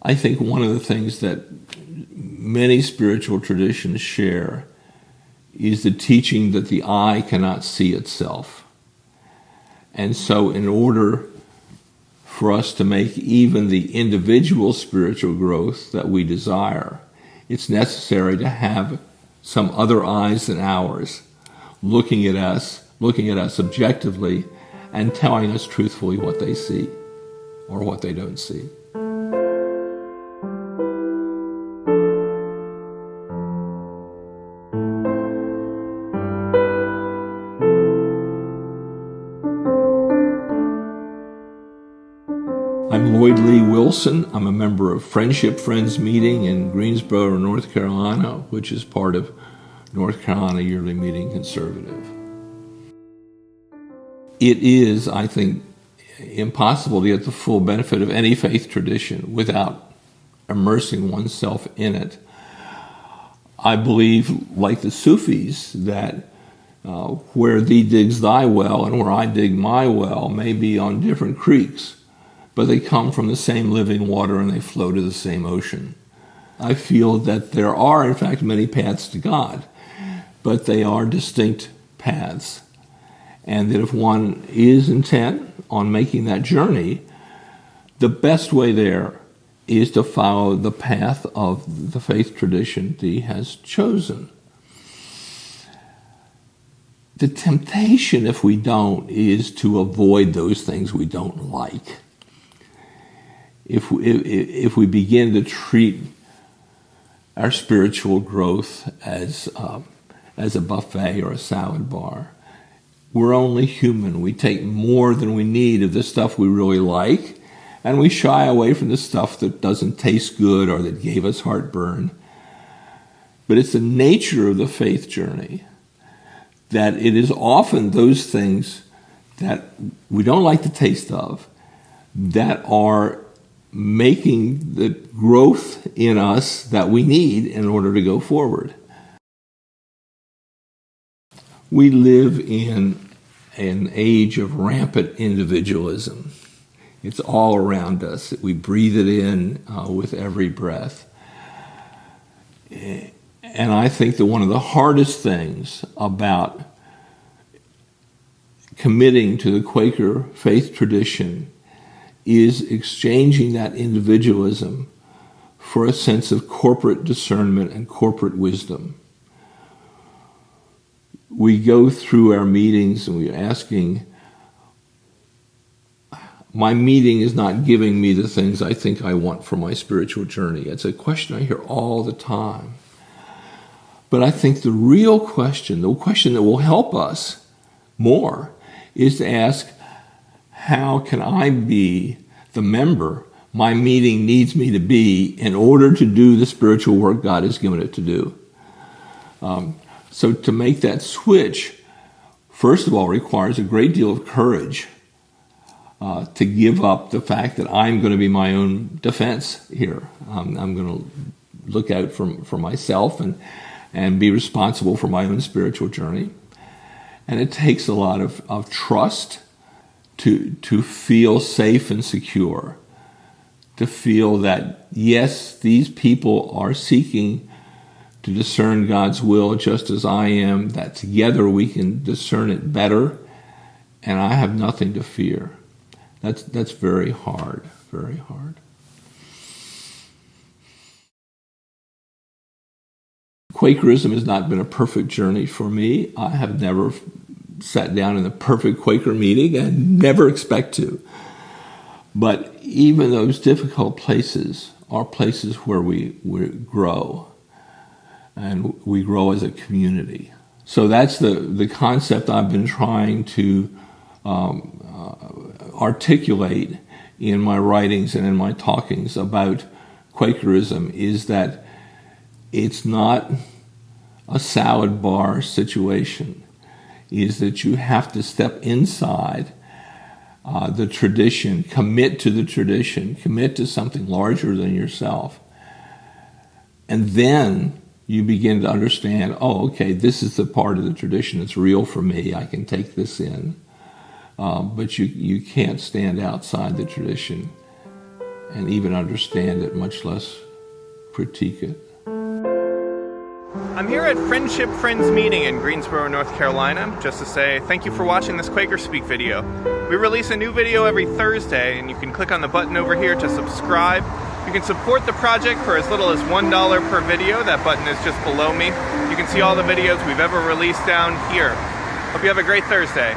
I think one of the things that many spiritual traditions share is the teaching that the eye cannot see itself. And so in order for us to make even the individual spiritual growth that we desire, it's necessary to have some other eyes than ours looking at us objectively and telling us truthfully what they see or what they don't see. I'm Lloyd Lee Wilson. I'm a member of Friendship Friends Meeting in Greensboro, North Carolina, which is part of North Carolina Yearly Meeting Conservative. It is, I think, impossible to get the full benefit of any faith tradition without immersing oneself in it. I believe, like the Sufis, that where thee digs thy well and where I dig my well may be on different creeks, but they come from the same living water and they flow to the same ocean. I feel that there are, in fact, many paths to God, but they are distinct paths. And that if one is intent on making that journey, the best way there is to follow the path of the faith tradition that he has chosen. The temptation, if we don't, is to avoid those things we don't like. If we begin to treat our spiritual growth as a buffet or a salad bar, we're only human. We take more than we need of the stuff we really like, and we shy away from the stuff that doesn't taste good or that gave us heartburn. But it's the nature of the faith journey that it is often those things that we don't like the taste of that are making the growth in us that we need in order to go forward. We live in an age of rampant individualism. It's all around us. We breathe it in with every breath. And I think that one of the hardest things about committing to the Quaker faith tradition is exchanging that individualism for a sense of corporate discernment and corporate wisdom. We go through our meetings and we're asking, my meeting is not giving me the things I think I want for my spiritual journey. It's a question I hear all the time. But I think the real question, the question that will help us more, is to ask, how can I be the member my meeting needs me to be in order to do the spiritual work God has given it to do? So to make that switch, first of all, requires a great deal of courage to give up the fact that I'm going to be my own defense here. I'm going to look out for myself and be responsible for my own spiritual journey. And it takes a lot of trust to feel safe and secure, to feel that, yes, these people are seeking to discern God's will just as I am, that together we can discern it better, and I have nothing to fear. That's very hard, very hard. Quakerism has not been a perfect journey for me. I have never sat down in a perfect Quaker meeting and never expect to. But even those difficult places are places where we grow, and we grow as a community. So that's the concept I've been trying to articulate in my writings and in my talkings about Quakerism, is that it's not a salad bar situation, is that you have to step inside the tradition, commit to the tradition, commit to something larger than yourself. And then you begin to understand, oh, okay, this is the part of the tradition that's real for me. I can take this in. But you can't stand outside the tradition and even understand it, much less critique it. I'm here at Friendship Friends meeting in Greensboro, North Carolina, just to say thank you for watching this Quaker Speak video. We release a new video every Thursday, and you can click on the button over here to subscribe. You can support the project for as little as $1 per video. That button is just below me. You can see all the videos we've ever released down here. Hope you have a great Thursday.